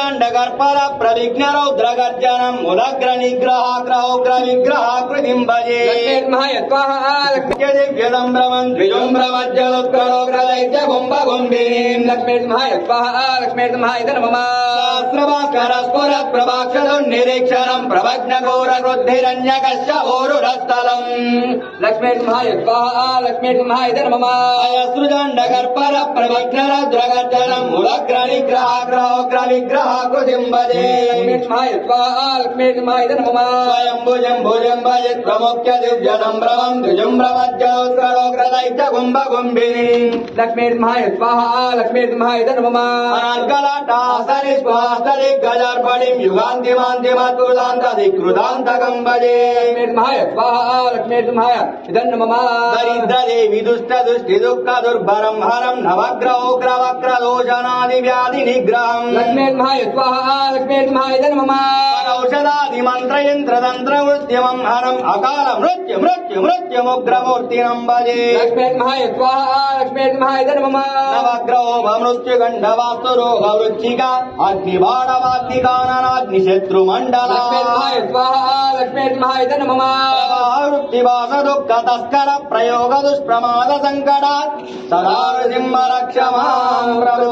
यशस्रुजाण्डगर्पर प्रविघ्न रौद्रगर्जनम् उदग्र निग्रहाग्रहोग्र विग्रहाकृतिं भजे दिव्यदम्भ्रमम् द्विजुम्भ्रमज्जलोत्कलोग्रदैत्य कुम्भकुम्भिनीम् सहस्रभास्करस्फुरत् प्रभाक्षदुन्निरीक्षणम् प्रभग्नघोरवृद्धिरन्यकश्यभोरुरस्थलम् यशस्रुजाण्डगर्पर प्रविघ्न रौद्रगर्जनम् उदग्र निग्रहाग्रहोग्र विग्रहाकृतिं भजे स्वयम्भुजम् भुजम् भजित् प्रमुख्य दिव्यदम्भ्रमम् द्विजुम्भ्रमज्जलोत्कलोग्रदैत्य कुम्भकुम्भिनीम् अनर्गलाटासनिस्वास्तदिग्गजर्पणिम् युगान्तिमान्तिमत्कृतान्तधिकृतान्तकम् भजे दरिद्रदेवि दुष्टदुष्टिदुःखदुर्भरम् हरम् नवग्रहोग्रवक्रदोषणादिव्याधिनिग्रहम् औषधादिमन्त्रयन्त्रतन्त्रवृद्ध्यमम् हरम् अकाल मृत्यु मृत्यु मृत्युमुग्रमूर्तिनम् भजे नवग्रहो मृत्युगण्डवास्तुरोगवृच्छिका अग्निबाणवाग्निकाननाग्निशत्रुमण्डला वृत्तिवासदुःखतस्कर प्रयोग दुष्प्रमाद सङ्कटात् सदा नृसिंह रक्ष मां प्रभो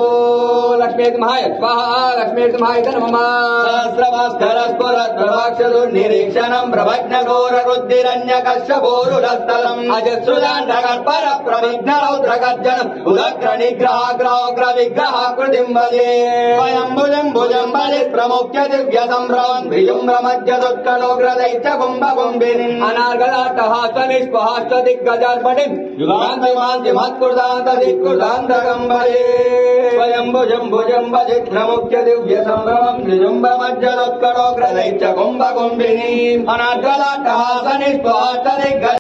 सहस्रभास्करस्फुरद्प्रभाक्षदुर्निरीक्षणम् प्रभग्नघोरवृद्धिरन्यकश्यभोरुरस्थलम् अजस्रुजाण्डगर्पर प्रविघ्न रौद्रगर्जनम् उदग्र निग्रहाग्रहोग्र विग्रहाकृतिम् भजे स्वयम्भुजम् भुजम् भजित् प्रमुख्य दिव्यसम्भ्रमम् द्विजुम्भ्रमज्जलोत्कलोग्रदैत्य कुम्भकुम्भिनीम् अनार्गलाटहासनिस्पहास्तदिग्गजर्पणिम् युगान्तिमान्तिमत्कृतान्तधिकृतान्तकम् भजे स्वयम्भुजम् भुजम् भजित् प्रमुख्य दिव्यसम्भ्रमम् द्विजुम्भ्रमज्जलोत्कलोग्रदैत्य कुम्भकुम्भिनीम् अनार्गलाटहासनिस्पहास्तदिग्गज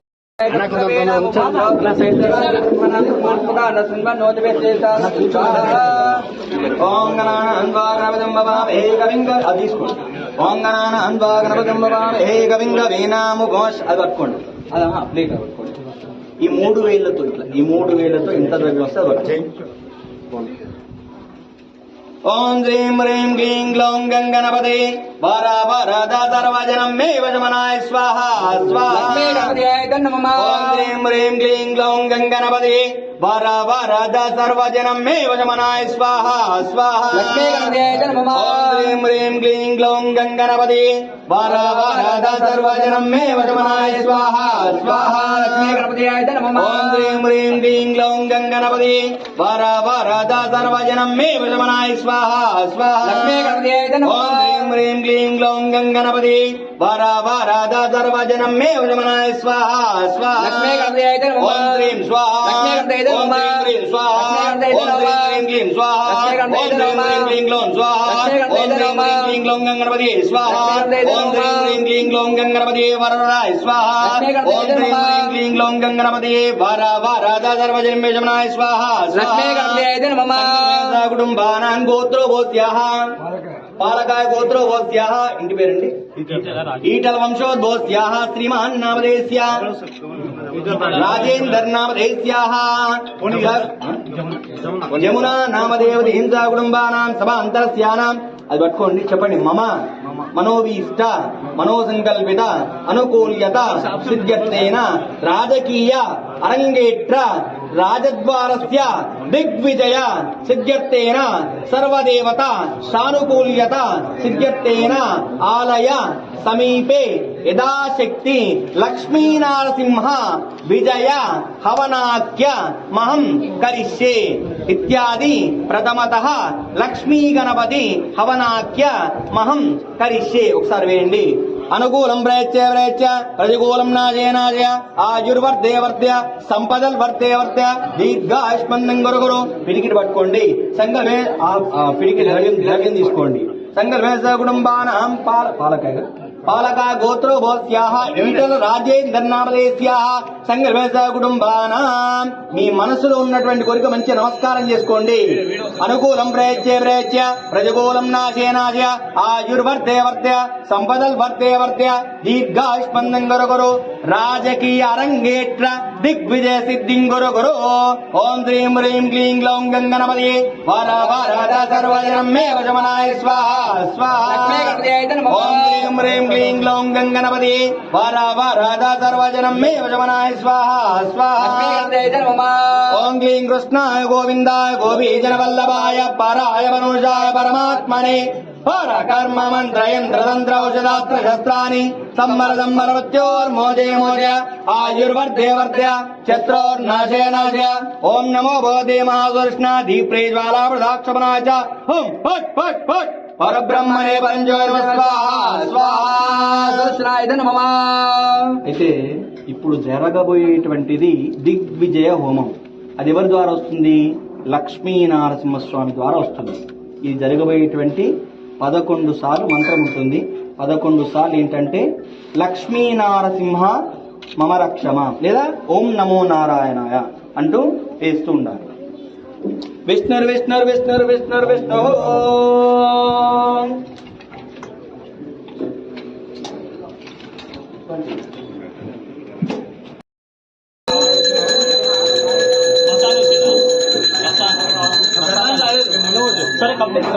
ఈ మూడు వేళ్లతో ఇంత ద్రవ్యం వస్తే వచ్చాయి. ఓం శ్రీం హ్రీం క్లీం గ్లౌం గంగణపతే వరద సర్వజనం మే వశమనాయ స్వాహ స్వాహ. ఓం శ్రీం హ్రీం క్లీం గ్లౌం గంగణపతే వరద సర్వజనం మే వశమనాయ స్వాహ స్వాహ. ఓం శ్రీం హ్రీం క్లీం గ్లౌం గంగణపతే వరద సర్వజనం మే వశమనాయ స్వాహ స్వాహ. ఓం శ్రీం హ్రీం క్లీం గ్లౌం గంగణపతే వరద సర్వజనం మే వశమనాయ స్వాహ స్వాహ. ఓం శ్రీం హ్రీం క్లీం గ్లౌం గంగణపతే వరద సర్వజనం మే వశమనాయ స్వాహ స్వాహ. ఓం శ్రీం స్వాహ ఓం శ్రీం హ్రీం స్వాహ ఓం శ్రీం క్లీం స్వాహ ఓం శ్రీం క్లీం గ్లౌం స్వాహ ఓం శ్రీం క్లీం గ్లౌం గంగణపతే స్వాహ ఓం శ్రీం క్లీం గ్లౌం గంగణపతే వరదాయ స్వాహ ఓం శ్రీం క్లీం గ్లౌం గంగణపతే వరద సర్వజనం మే వశమనాయ స్వాహ స్వాహ. కుటుంబానాం గోత్రోభోత్యాః పాలకాయ గోత్రోభోత్యాః ఇంటి పేరండి ఈటల వంశోద్భోత్యాః శ్రీమాన్ నామధేయస్య రాజేందర్ నామధేయస్యాః యమునా నామదేవతి హింసా కుటుంబానాం సభాంతరస్యానాం. అది పట్టుకోండి చెప్పండి. మమ మనోభీష్ట మనోసంకల్పిత అనుకూల్యత సిద్ధ్యర్థేన రాజకీయ అరంగేట్ర రాజద్వారస్య దిగ్విజయ సిద్ధ్యర్థేన సర్వదేవత సానుకూల్యత సిద్ధ్యర్థేన ఆలయ సమీపే యథాశక్తి లక్ష్మీనారసింహ విజయ హవనాఖ్య మహం కరిష్యే ఇత్యాది. ప్రథమతః లక్ష్మీ గణపతి హవనాఖ్య మహం కరిష్యే. ఒకసారి వేయండి. అనుకూలం ప్రయత్య ప్రయత్య ప్రతికూలం నాజయ నాజయ ఆయుర్వర్ధే వర్ధ్య సంపదల్ వర్ధే వర్ధ్య దీర్ఘాయుష్మందం గురుగురు. పిడికిటి పట్టుకోండి. సంగమే పిడికి ద్రవ్యం తీసుకోండి. సంగమే కుటుంబానాం పాలకాయ పాలక గోత్రో భోస్యాః ఈటల రాజేంద్రనామదేశ్యాః సంగర్భేశ కుటుంబానాం. మీ మనసులో ఉన్నటువంటి కోరిక మంచి నమస్కారం చేసుకోండి. అనుకూలం ప్రయత్య ప్రయత్య ప్రతికూలం నాశే నాశయ ఆయుర్వర్ధే వర్ధయ సంపదల్ వర్ధే వర్ధయ దీర్ఘాయుష్మందం గురు గురు రాజకీయ అరంగేట్ర దిగ్విజయ సిద్ధిం గురు గురు. ఓం శ్రీం హ్రీం క్లీం గ్లౌం గంగణపతి వర వరద సర్వజనం మే వశమనాయ స్వాహా స్వాహా. ఓం శ్రీం హ్రీం క్లీం గ్లౌం గంగణపతి వర వరద సర్వజనం మే వశమనాయ స్వాహా స్వాహా. ఓం క్లీం కృష్ణాయ గోవిందాయ గోపీజన వల్లభాయ పరాయ మనోజాయ పరమాత్మనే పర కర్మ మంత్ర యంత్ర తంత్ర ఔషధాస్త్ర శస్త్రాన్ని సంవర సంవర మృత్యోర్మోజే మోజ ఆయుర్వర్ధే వర్ధయ శత్రోర్నాశయ నాశయ. ఓం నమో భగవతే మహాకృష్ణ దీప్రే జ్వాలా ప్రదాక్షపణాయ చ ఓం ఫట్ ఫట్ ఫట్ పరబ్రహ్మణే పరంజ్యోతిర్మ స్వాహా స్వాహా. అయితే ఇప్పుడు జరగబోయేటువంటిది దిగ్విజయ హోమం. అది ఎవరి ద్వారా వస్తుంది? లక్ష్మీ నరసింహస్వామి ద్వారా వస్తుంది. ఇది జరగబోయేటువంటి 11 సార్లు మంత్రం ఉంటుంది. 11 సార్లు ఏంటంటే లక్ష్మీ నారసింహ మమ రక్షమ లేదా ఓం నమో నారాయణాయ అంటూ వేస్తూ ఉండాలి. విష్ణుర్ విష్ణుర్ విష్ణుర్ విష్ణుర్ విష్ణు. సరే కంప్లీట్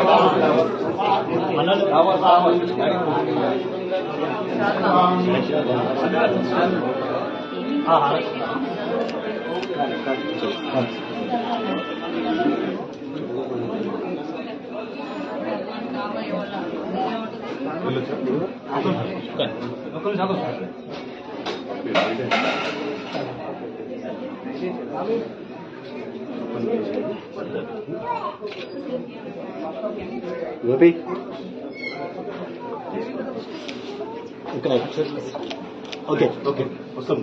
గోపి ఓకే ఓకే వస్తాం.